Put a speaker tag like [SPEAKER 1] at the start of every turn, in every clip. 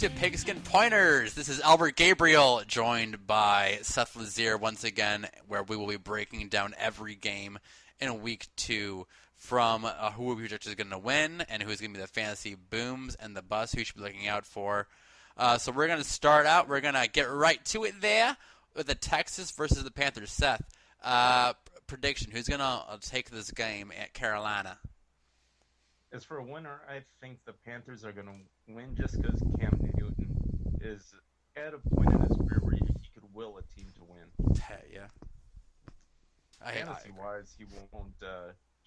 [SPEAKER 1] to Pigskin Pointers. This is Albert Gabriel, joined by Seth Lazier once again, where we will be breaking down every game in Week 2 from who we project is going to win and who's going to be the fantasy booms and the busts who you should be looking out for. So we're going to start out. We're going to get right to it there with the Texans versus the Panthers. Seth, prediction. Who's going to take this game at Carolina?
[SPEAKER 2] As for a winner, I think the Panthers are going to win just because Cam Newton is at a point in his career where he could will a team to win.
[SPEAKER 1] Yeah.
[SPEAKER 2] Fantasy-wise, he won't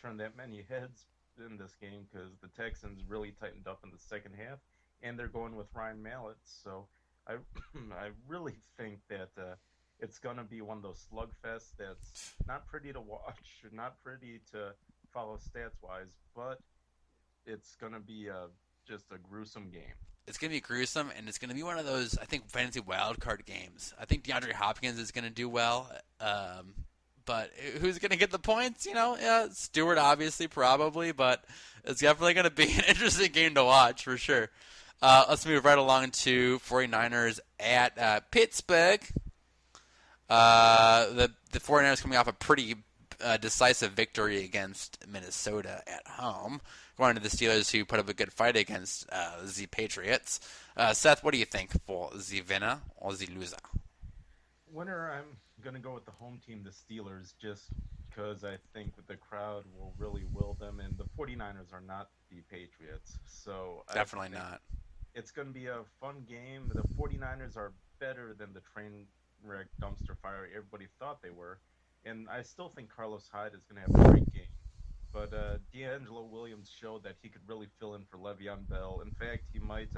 [SPEAKER 2] turn that many heads in this game because the Texans really tightened up in the second half, and they're going with Ryan Mallet. So I really think that it's going to be one of those slugfests that's not pretty to watch, not pretty to follow stats-wise, but it's going to be just a gruesome game.
[SPEAKER 1] It's going to be gruesome, and it's going to be one of those, I think, fantasy wildcard games. I think DeAndre Hopkins is going to do well, but who's going to get the points? Stewart, obviously, probably, but it's definitely going to be an interesting game to watch, for sure. Let's move right along to 49ers at Pittsburgh. The 49ers coming off a pretty decisive victory against Minnesota at home, going to the Steelers, who put up a good fight against the Patriots. Seth, what do you think for the winner or the loser?
[SPEAKER 2] Winner, I'm going to go with the home team, the Steelers, just because I think that the crowd will really will them, and the 49ers are not the Patriots. So
[SPEAKER 1] definitely not.
[SPEAKER 2] It's going to be a fun game. The 49ers are better than the train wreck dumpster fire everybody thought they were. And I still think Carlos Hyde is going to have a great game. But Deangelo Williams showed that he could really fill in for Le'Veon Bell. In fact, he might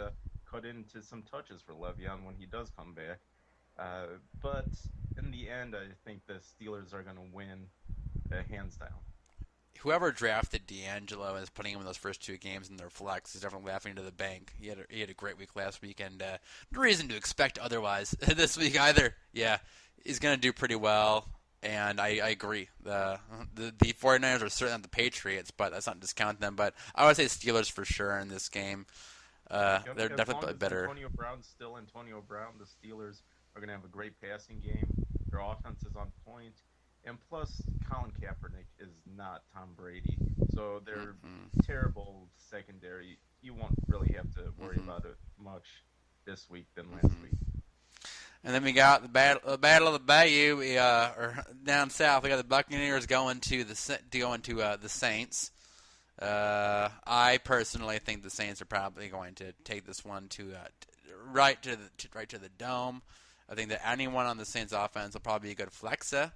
[SPEAKER 2] cut into some touches for Le'Veon when he does come back. But in the end, I think the Steelers are going to win hands down.
[SPEAKER 1] Whoever drafted Deangelo and is putting him in those first two games in their flex is definitely laughing to the bank. He had a great week last week, and no reason to expect otherwise this week either. Yeah, he's going to do pretty well. And I agree. The 49ers are certainly not the Patriots, but that's not to discount them. But I would say Steelers for sure in this game. They're definitely better.
[SPEAKER 2] Antonio Brown's still Antonio Brown. The Steelers are going to have a great passing game. Their offense is on point. And plus, Colin Kaepernick is not Tom Brady. So they're terrible secondary. You won't really have to worry about it much this week than last week.
[SPEAKER 1] And then we got the battle of the Bayou. Or down south, we got the Buccaneers going to the Saints. I personally think the Saints are probably going to take this one to right to the dome. I think that anyone on the Saints offense will probably be a good flexer.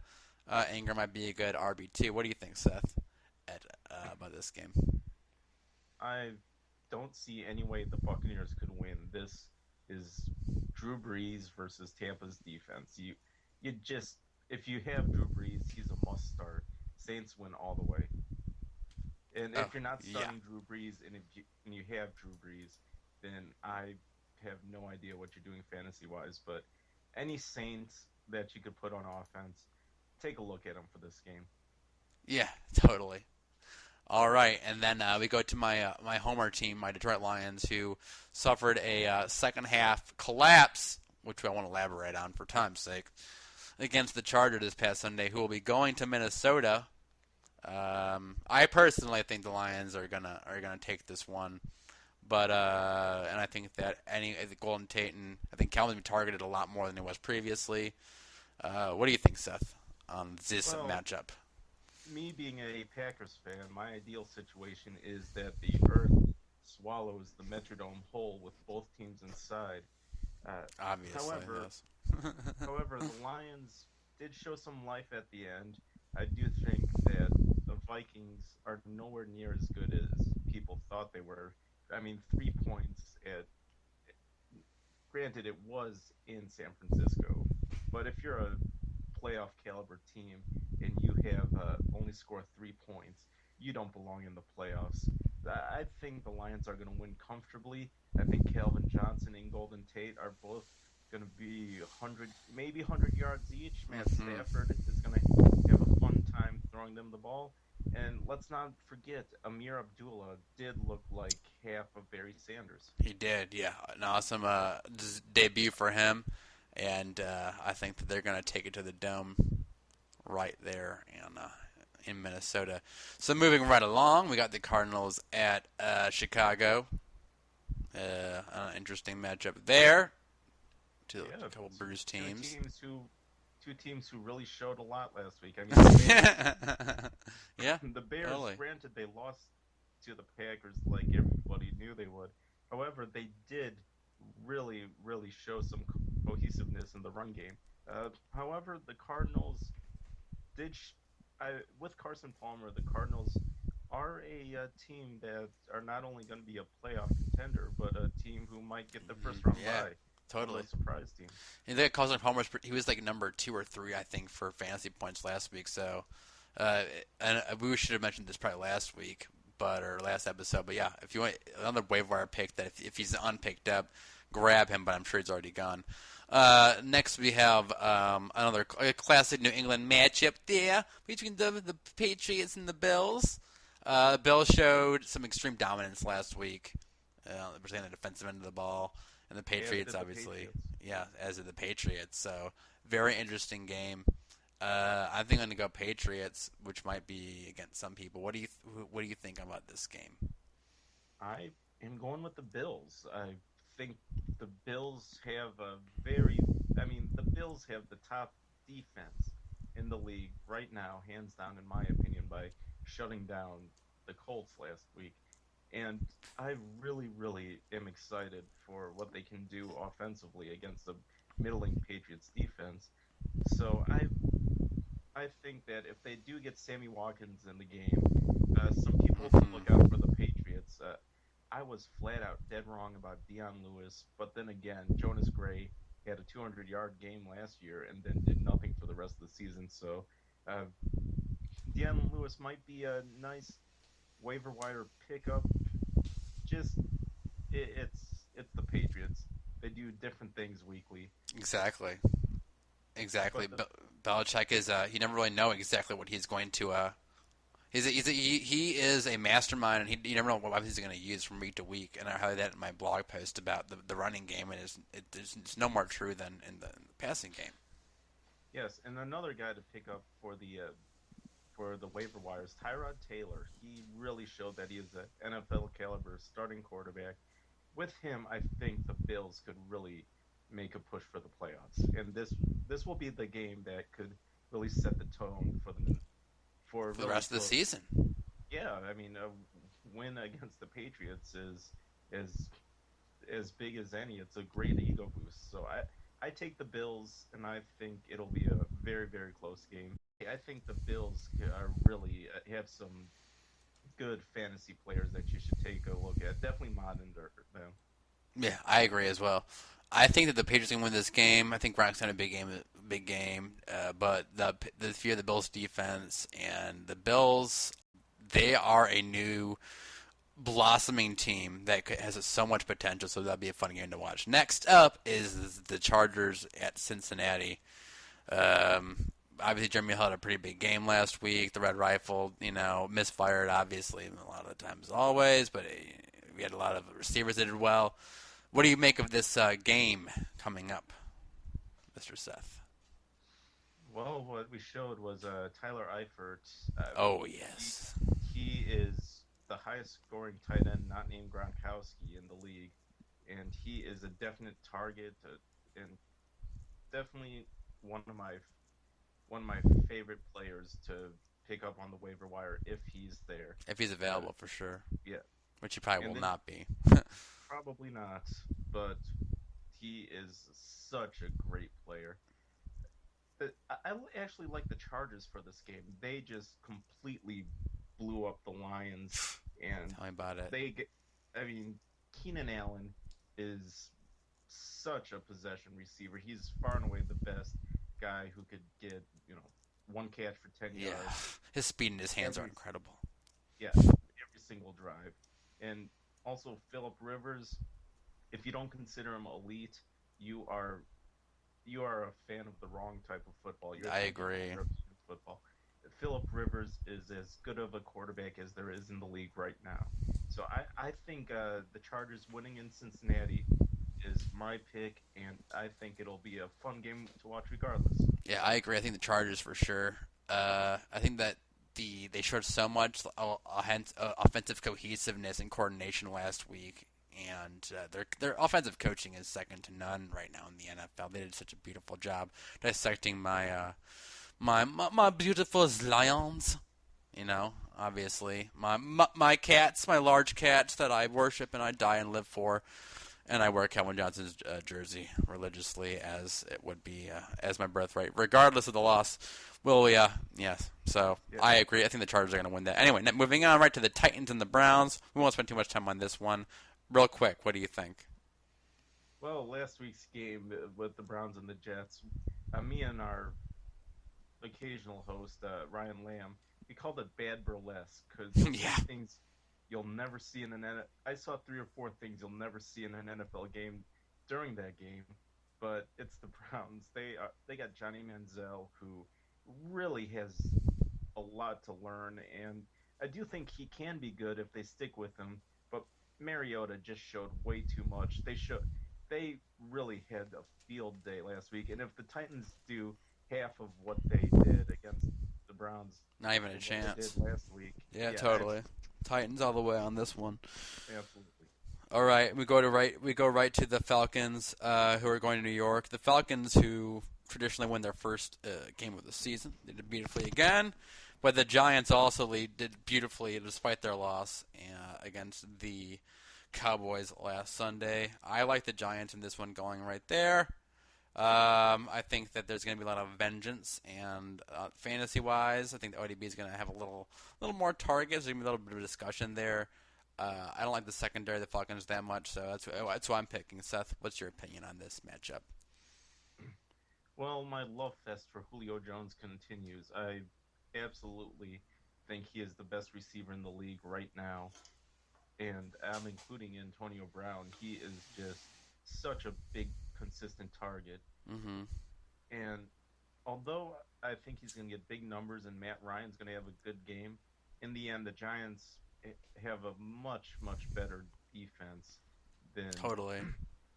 [SPEAKER 1] Ingram might be a good RB2. What do you think, Seth, about this game?
[SPEAKER 2] I don't see any way the Buccaneers could win. This is Drew Brees versus Tampa's defense. You just, if you have Drew Brees, he's a must start. Saints win all the way. And if you're not starting Drew Brees and you have Drew Brees, then I have no idea what you're doing fantasy-wise. But any Saints that you could put on offense, take a look at them for this game.
[SPEAKER 1] Yeah, totally. All right, and then we go to my homer team, my Detroit Lions, who suffered a second half collapse, which I won't elaborate on for time's sake, against the Chargers this past Sunday, who will be going to Minnesota. I personally think the Lions are gonna take this one, but and I think that the Golden Tate, and I think Calvin's been targeted a lot more than he was previously. What do you think, Seth, on this matchup?
[SPEAKER 2] Me being a Packers fan, my ideal situation is that the earth swallows the Metrodome whole with both teams inside.
[SPEAKER 1] Obviously,
[SPEAKER 2] however,
[SPEAKER 1] yes.
[SPEAKER 2] However, the Lions did show some life at the end. I do think that the Vikings are nowhere near as good as people thought they were. I mean, 3 points granted, it was in San Francisco, but if you're a playoff caliber team and you have only scored 3 points, you don't belong in the playoffs. I think the Lions are going to win comfortably. I think Calvin Johnson and Golden Tate are both going to be 100 yards each. Matt Stafford is going to have a fun time throwing them the ball. And let's not forget, Ameer Abdullah did look like half of Barry Sanders.
[SPEAKER 1] He did, yeah. An awesome debut for him, and I think that they're going to take it to the dome right there in Minnesota. So moving right along, we got the Cardinals at Chicago. An interesting matchup there.
[SPEAKER 2] Yeah,
[SPEAKER 1] A couple bruised teams.
[SPEAKER 2] two teams who really showed a lot last week. I mean, the
[SPEAKER 1] Yeah,
[SPEAKER 2] Bears, the Bears,
[SPEAKER 1] totally.
[SPEAKER 2] granted, they lost to the Packers like everybody knew they would. However, they did really show some cohesiveness in the run game. However, the Cardinals did, with Carson Palmer, the Cardinals are a team that are not only going to be a playoff contender, but a team who might get the first round
[SPEAKER 1] Yeah,
[SPEAKER 2] bye. One of
[SPEAKER 1] totally.
[SPEAKER 2] those surprise teams.
[SPEAKER 1] And then Carson Palmer, he was like number 2 or 3, I think, for fantasy points last week. So, and we should have mentioned this probably last week, or last episode. But yeah, if you want another waiver wire pick that if he's unpicked up, grab him. But I'm sure he's already gone. Next we have another classic New England matchup there between the Patriots and the Bills. The Bills showed some extreme dominance last week, particularly on the defensive end of the ball. And the
[SPEAKER 2] As
[SPEAKER 1] Patriots,
[SPEAKER 2] did the
[SPEAKER 1] obviously,
[SPEAKER 2] Patriots.
[SPEAKER 1] yeah, as did the Patriots. So very interesting game. I think I'm gonna go Patriots, which might be against some people. What do you think about this game?
[SPEAKER 2] I am going with the Bills. I think the Bills have a very, I mean, the Bills have the top defense in the league right now, hands down, in my opinion, by shutting down the Colts last week. And I really am excited for what they can do offensively against the middling Patriots defense. So I think that if they do get Sammy Watkins in the game, some people to look out for the Patriots. I was flat out dead wrong about Dion Lewis, but then again, Jonas Gray had a 200-yard game last year and then did nothing for the rest of the season. So uh, Dion Lewis might be a nice waiver wire pickup. Just it's the Patriots. They do different things weekly,
[SPEAKER 1] Exactly, exactly.
[SPEAKER 2] but
[SPEAKER 1] Belichick is he never really know exactly what he's going to. He is a mastermind, and you never know what weapons he's going to use from week to week. And I highlighted that in my blog post about the running game, and it's no more true than in the passing game.
[SPEAKER 2] yes, and another guy to pick up for the waiver wires, Tyrod Taylor. He really showed that he is an NFL caliber starting quarterback. With him, I think the Bills could really make a push for the playoffs, and this will be the game that could really set the tone for
[SPEAKER 1] For the
[SPEAKER 2] really
[SPEAKER 1] rest of the
[SPEAKER 2] for
[SPEAKER 1] season.
[SPEAKER 2] yeah. I mean, a win against the Patriots is as big as any. It's a great ego boost. So I take the Bills, and I think it'll be a very close game. I think the Bills are really have some good fantasy players that you should take a look at. Definitely monitor them.
[SPEAKER 1] Yeah, I agree as well. I think that the Patriots can win this game. I think Brock's had a big game. But the fear of the Bills' defense and the Bills, they are a new blossoming team that has so much potential. So that'll be a fun game to watch. Next up is the Chargers at Cincinnati. Obviously, Jeremy Hill had a pretty big game last week. The Red Rifle, misfired obviously a lot of the times, always, but we had a lot of receivers that did well. What do you make of this game coming up, Mr. Seth?
[SPEAKER 2] Well, what we showed was Tyler Eifert.
[SPEAKER 1] Oh
[SPEAKER 2] He
[SPEAKER 1] yes,
[SPEAKER 2] he is the highest scoring tight end not named Gronkowski in the league, and he is a definite target and definitely one of my one of my favorite players to pick up on the waiver wire if he's there.
[SPEAKER 1] if he's
[SPEAKER 2] Uh,
[SPEAKER 1] available for sure,
[SPEAKER 2] yeah,
[SPEAKER 1] which he probably
[SPEAKER 2] and
[SPEAKER 1] will
[SPEAKER 2] then
[SPEAKER 1] not be.
[SPEAKER 2] probably not, but he is such a great player. I actually like the Chargers for this game. They just completely blew up the Lions, and
[SPEAKER 1] Tell me about it.
[SPEAKER 2] they get. I mean, Keenan Allen is such a possession receiver. He's far and away the best guy who could get one catch for 10 yards
[SPEAKER 1] Yeah, his speed and his hands are
[SPEAKER 2] every
[SPEAKER 1] incredible.
[SPEAKER 2] yeah every single drive, and also Philip Rivers. If you don't consider him elite, you are you are a fan of the wrong type of football. You're
[SPEAKER 1] I
[SPEAKER 2] thinking
[SPEAKER 1] agree.
[SPEAKER 2] European football. Philip Rivers is as good of a quarterback as there is in the league right now. So I think the Chargers winning in Cincinnati is my pick, and I think it'll be a fun game to watch regardless.
[SPEAKER 1] Yeah, I agree. I think the Chargers for sure. I think that they showed so much offensive cohesiveness and coordination last week, and their offensive coaching is second to none right now in the NFL. They did such a beautiful job dissecting my beautiful lions. Obviously my cats, my large cats that I worship and I die and live for. And I wear Calvin Johnson's jersey religiously, as it would be as my birthright, regardless of the loss. Will we? Yes. So
[SPEAKER 2] Yeah.
[SPEAKER 1] I agree. I think the Chargers are going to win that. Anyway, moving on right to the Titans and the Browns. We won't spend too much time on this one. Real quick, what do you think?
[SPEAKER 2] Well, last week's game with the Browns and the Jets, me and our occasional host Ryan Lamb, we called it bad burlesque because
[SPEAKER 1] Yeah.
[SPEAKER 2] things you'll never see in an I saw 3 or 4 things you'll never see in an NFL game during that game, but it's the Browns. They got Johnny Manziel, who really has a lot to learn, and I do think he can be good if they stick with him. But Mariota just showed way too much. They really had a field day last week, and if the Titans do half of what they did against the Browns,
[SPEAKER 1] Not even a
[SPEAKER 2] what they
[SPEAKER 1] chance.
[SPEAKER 2] did last week,
[SPEAKER 1] Yeah, totally. Titans all the way on this one.
[SPEAKER 2] absolutely.
[SPEAKER 1] All right, we go right to the Falcons, who are going to New York. The Falcons, who traditionally win their first game of the season, they did beautifully again. But the Giants also did beautifully despite their loss against the Cowboys last Sunday. I like the Giants in this one going right there. I think that there's going to be a lot of vengeance, and fantasy-wise, I think the ODB is going to have a little more targets. There's going to be a little bit of discussion there. I don't like the secondary of the Falcons that much, so that's why I'm picking. Seth, what's your opinion on this matchup?
[SPEAKER 2] Well, my love fest for Julio Jones continues. I absolutely think he is the best receiver in the league right now, and I'm including Antonio Brown. He is just such a big, consistent target.
[SPEAKER 1] Mm-hmm.
[SPEAKER 2] And although I think he's going to get big numbers and Matt Ryan's going to have a good game, in the end, the Giants have a much, much better defense than
[SPEAKER 1] Totally.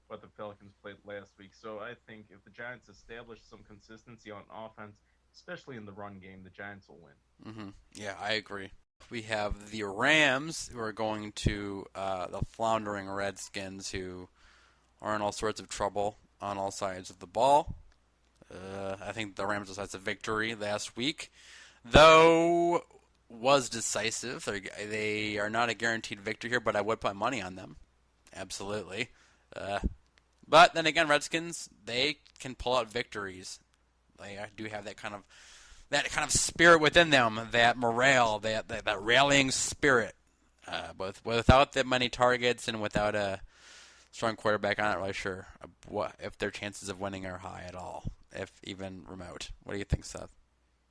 [SPEAKER 2] what the Falcons played last week. So I think if the Giants establish some consistency on offense, especially in the run game, the Giants will win.
[SPEAKER 1] Mm-hmm. Yeah, I agree. We have the Rams, who are going to the floundering Redskins, who are in all sorts of trouble on all sides of the ball. I think the Rams decided a victory last week, though was decisive. They are not a guaranteed victory here, but I would put money on them. Absolutely. But then again, Redskins, they can pull out victories. They do have that kind of spirit within them, that morale, that rallying spirit. But without that many targets and without a strong quarterback, I'm not really sure if their chances of winning are high at all, if even remote. What do you think, Seth?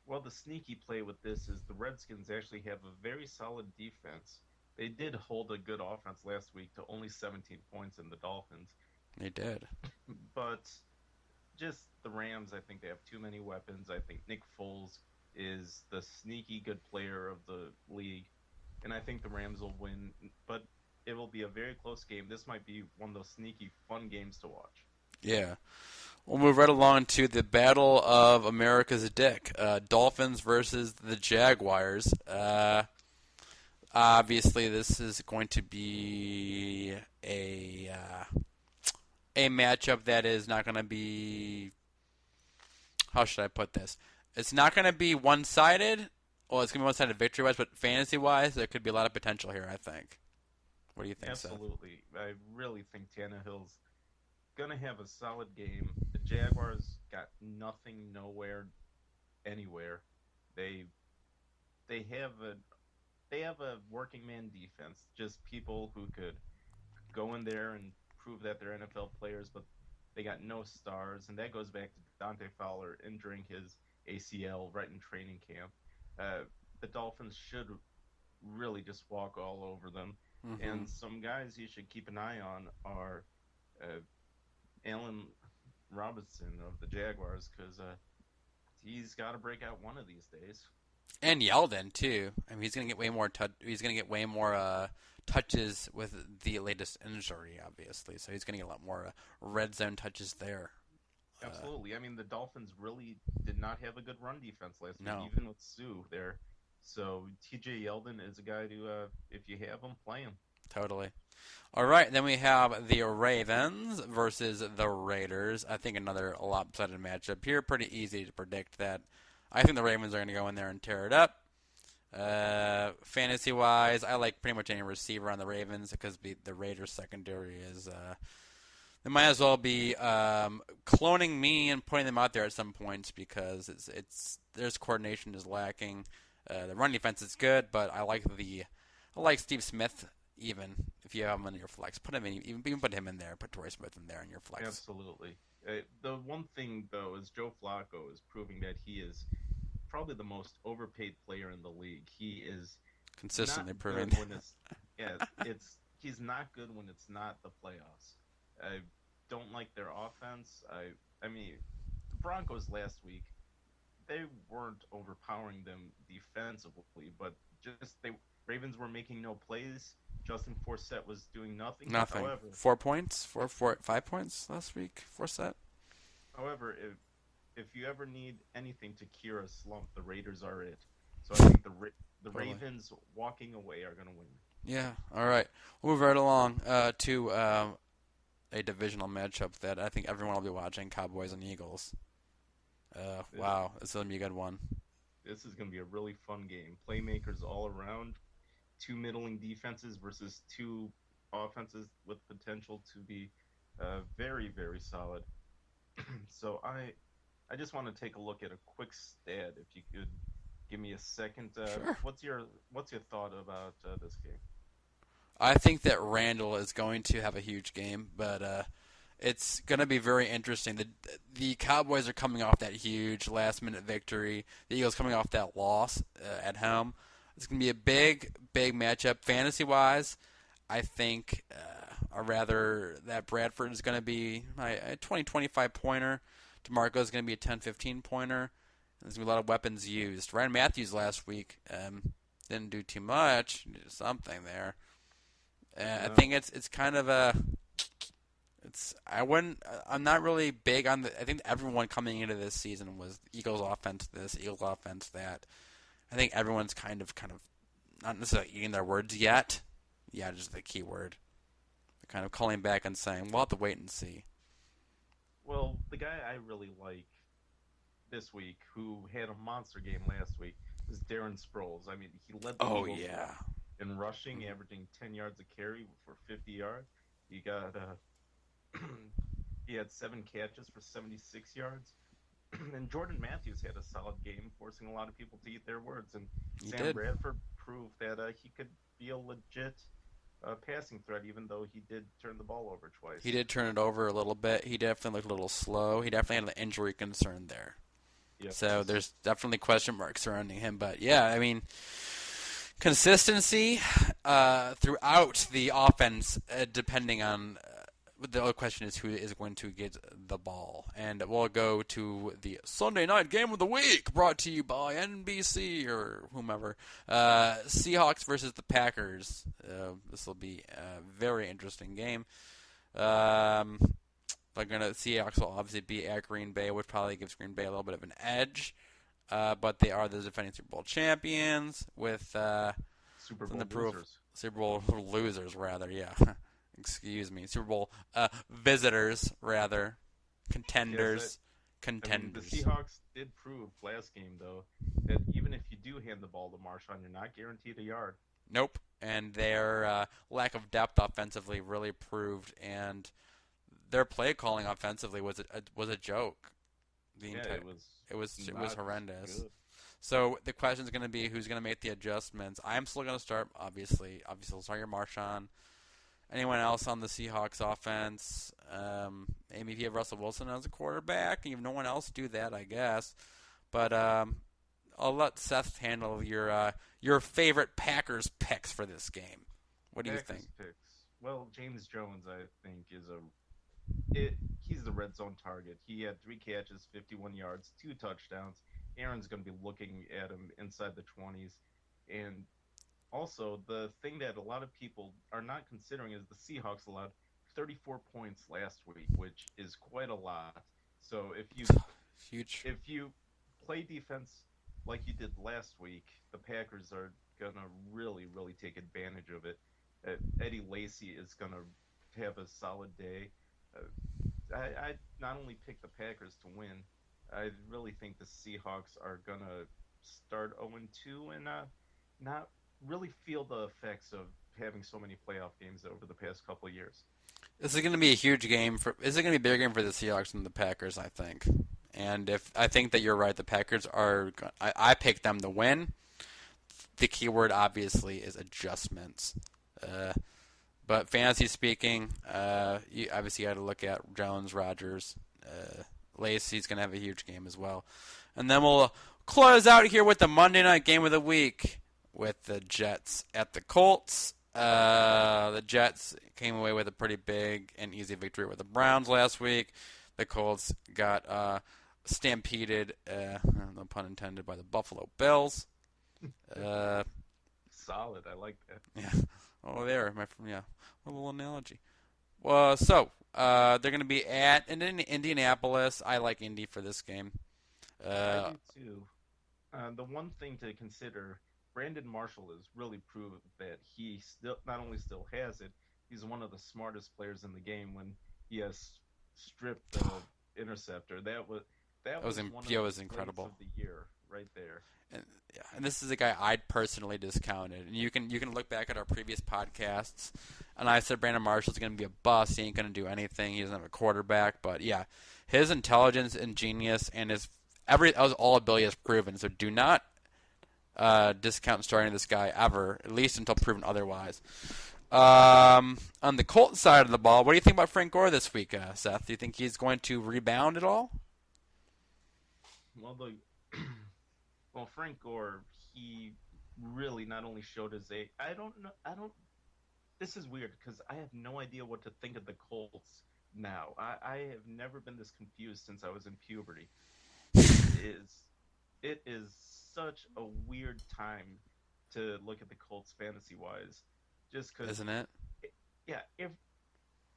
[SPEAKER 2] Well, the sneaky play with this is the Redskins actually have a very solid defense. They did hold a good offense last week to only 17 points in the Dolphins.
[SPEAKER 1] They did.
[SPEAKER 2] But just the Rams, I think they have too many weapons. I think Nick Foles is the sneaky good player of the league. And I think the Rams will win. But it will be a very close game. This might be one of those sneaky, fun games to watch.
[SPEAKER 1] Yeah. We'll move right along to the Battle of America's Dick. Dolphins versus the Jaguars. Obviously, this is going to be a matchup that is not going to be... How should I put this? It's not going to be one-sided. Well, it's going to be one-sided victory-wise, but fantasy-wise, there could be a lot of potential here, I think. What do you think, Seth?
[SPEAKER 2] Absolutely. I really think Tannehill's going to have a solid game. The Jaguars got nothing, nowhere, anywhere. They have a working man defense, just people who could go in there and prove that they're NFL players, but they got no stars, and that goes back to Dante Fowler injuring his ACL right in training camp. The Dolphins should really just walk all over them.
[SPEAKER 1] Mm-hmm.
[SPEAKER 2] And some guys you should keep an eye on are Allen Robinson of the Jaguars, because he's got to break out one of these days.
[SPEAKER 1] And Yeldon too. I mean, he's gonna get way more touches with the latest injury, obviously. So he's gonna get a lot more red zone touches there.
[SPEAKER 2] Absolutely. I mean, the Dolphins really did not have a good run defense last week,
[SPEAKER 1] No,
[SPEAKER 2] even with Sue there. So TJ Yeldon is a guy to, if you have him, play him.
[SPEAKER 1] totally. All right, then we have the Ravens versus the Raiders. I think another lopsided matchup here. Pretty easy to predict that. I think the Ravens are going to go in there and tear it up. Fantasy wise, I like pretty much any receiver on the Ravens because the Raiders secondary is. They might as well be cloning me and putting them out there at some points because it's there's coordination is lacking. The run defense is good, but I like Steve Smith. Even if you have him in your flex, put him in. Even put him in there. Put Torrey Smith in there in your flex.
[SPEAKER 2] Absolutely. The one thing, though, is Joe Flacco is proving that he is probably the most overpaid player in the league. He is
[SPEAKER 1] Consistently
[SPEAKER 2] not
[SPEAKER 1] proving.
[SPEAKER 2] good when it's he's not good when it's not the playoffs. I don't like their offense. I mean, the Broncos last week, they weren't overpowering them defensively, but just they Ravens were making no plays. Justin Forsett was doing nothing.
[SPEAKER 1] Nothing.
[SPEAKER 2] However,
[SPEAKER 1] 4 points, 5 points last week. Forsett.
[SPEAKER 2] however, if you ever need anything to cure a slump, the Raiders are it. So I think the
[SPEAKER 1] Totally.
[SPEAKER 2] Ravens walking away are going to win.
[SPEAKER 1] Yeah. All right. We'll move right along to a divisional matchup that I think everyone will be watching: Cowboys and Eagles. Wow, this is gonna be a good one.
[SPEAKER 2] This is going to be a really fun game. Playmakers all around. Two middling defenses versus two offenses with potential to be very, very solid. So I just want to take a look at a quick stat. If you could give me a second.
[SPEAKER 1] Sure.
[SPEAKER 2] What's your thought about this game?
[SPEAKER 1] I think that Randall is going to have a huge game, but it's going to be very interesting. The Cowboys are coming off that huge last-minute victory. The Eagles coming off that loss at home. It's going to be a big, big matchup. Fantasy-wise, I think, or rather, that Bradford is going to be a 20-25 pointer. DeMarco is going to be a 10-15 pointer. There's going to be a lot of weapons used. Ryan Matthews last week didn't do too much. He did something there. I think it's kind of a. I'm not really big on the. I think everyone coming into this season was Eagles offense this, Eagles offense that. I think everyone's kind of not necessarily eating their words yet. Yeah, just the key word. They're kind of calling back and saying, we'll have to wait and see.
[SPEAKER 2] Well, the guy I really like this week, who had a monster game last week, is Darren Sproles. I mean, he led the Eagles in rushing, averaging 10 yards a carry for 50 yards. He got he had 7 catches for 76 yards. And Jordan Matthews had a solid game, forcing a lot of people to eat their words. And Sam Bradford proved that he could be a legit passing threat, even though he did turn the ball over twice.
[SPEAKER 1] He did turn it over a little bit. He definitely looked a little slow. He definitely had an injury concern there. Yep. So there's definitely question marks surrounding him. But, yeah, I mean, consistency throughout the offense, depending on the other question is who is going to get the ball. And we'll go to the Sunday night game of the week, brought to you by NBC or whomever. Seahawks versus the Packers. This will be a very interesting game. Seahawks will obviously be at Green Bay, which probably gives Green Bay a little bit of an edge. But they are the defending Super Bowl champions with
[SPEAKER 2] Super Bowl
[SPEAKER 1] losers, rather, yeah. Excuse me, Super Bowl visitors, rather, contenders.
[SPEAKER 2] I mean, the Seahawks did prove last game, though, that even if you do hand the ball to Marshawn, you're not guaranteed a yard.
[SPEAKER 1] Nope, and their lack of depth offensively really proved, and their play calling offensively was a joke. It was horrendous. Good. So the question is going to be who's going to make the adjustments. I'm still going to start, obviously. We'll start your Marshawn. Anyone else on the Seahawks offense? Maybe if you have Russell Wilson as a quarterback, and you have no one else, do that, I guess. But I'll let Seth handle your favorite Packers picks for this game. What do you think?
[SPEAKER 2] Picks. Well, James Jones, I think, he's the red zone target. He had 3 catches, 51 yards, 2 touchdowns. Aaron's going to be looking at him inside the 20s. And also, the thing that a lot of people are not considering is the Seahawks allowed 34 points last week, which is quite a lot. So
[SPEAKER 1] Huge.
[SPEAKER 2] if you play defense like you did last week, the Packers are gonna really, really take advantage of it. Eddie Lacy is gonna have a solid day. I not only pick the Packers to win, I really think the Seahawks are gonna start 0-2 and not really feel the effects of having so many playoff games over the past couple of years.
[SPEAKER 1] This is going to be a huge game for. This is going to be a bigger game for the Seahawks than the Packers, I think. And if I think that you're right, the Packers are. I picked them to win. The key word obviously is adjustments. But fantasy speaking, you obviously got to look at Jones, Rodgers, Lacey's going to have a huge game as well. And then we'll close out here with the Monday night game of the week with the Jets at the Colts. The Jets came away with a pretty big and easy victory with the Browns last week. The Colts got stampeded, no pun intended, by the Buffalo Bills.
[SPEAKER 2] Solid, I like that.
[SPEAKER 1] Yeah. Oh, there, yeah, a little analogy. So they're going to be at Indianapolis. I like Indy for this game.
[SPEAKER 2] I do too. The one thing to consider, Brandon Marshall has really proved that he still not only still has it, he's one of the smartest players in the game when he has stripped the interceptor. That was one of the
[SPEAKER 1] incredible.
[SPEAKER 2] plays of the year right there.
[SPEAKER 1] And this is a guy I'd personally discounted. And you can look back at our previous podcasts, and I said Brandon Marshall's going to be a bust. He ain't going to do anything. He doesn't have a quarterback. But yeah, his intelligence and genius and his all ability is proven. So do not discount starting this guy ever, at least until proven otherwise. On the Colts side of the ball, what do you think about Frank Gore this week, Seth? Do you think he's going to rebound at all?
[SPEAKER 2] Well, Frank Gore, he really not only showed his age. I don't know. This is weird because I have no idea what to think of the Colts now. I have never been this confused since I was in puberty. It is such a weird time to look at the Colts fantasy wise, just because.
[SPEAKER 1] Isn't it?
[SPEAKER 2] Yeah, if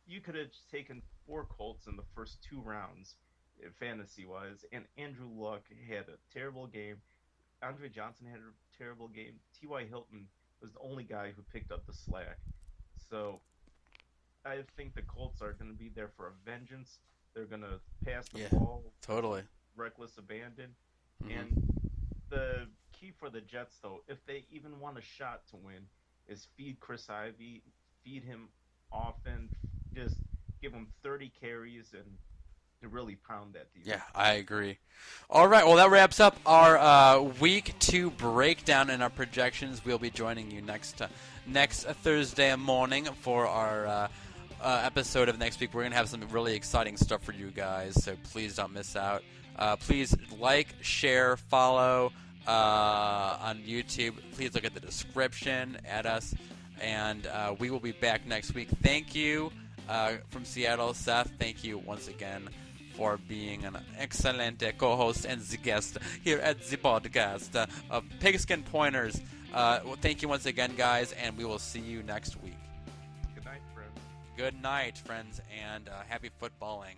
[SPEAKER 2] you could have taken 4 Colts in the first 2 rounds, fantasy wise, and Andrew Luck had a terrible game. Andre Johnson had a terrible game. T.Y. Hilton was the only guy who picked up the slack. So I think the Colts are going to be there for a vengeance. They're going to pass the ball.
[SPEAKER 1] Totally.
[SPEAKER 2] Reckless abandon.
[SPEAKER 1] Mm-hmm.
[SPEAKER 2] And the key for the Jets, though, if they even want a shot to win, is feed Chris Ivy, feed him often, just give him 30 carries and to really pound that defense.
[SPEAKER 1] Yeah, I agree. All right, well, that wraps up our Week 2 breakdown and our projections. We'll be joining you next Thursday morning for our episode of next week. We're going to have some really exciting stuff for you guys, so please don't miss out. Please like, share, follow on YouTube. Please look at the description, add us, and we will be back next week. Thank you from Seattle, Seth. Thank you once again for being an excellent co-host and the guest here at the podcast of Pigskin Pointers. Thank you once again, guys, and we will see you next week.
[SPEAKER 2] Good night, friends.
[SPEAKER 1] Good night, friends, and happy footballing.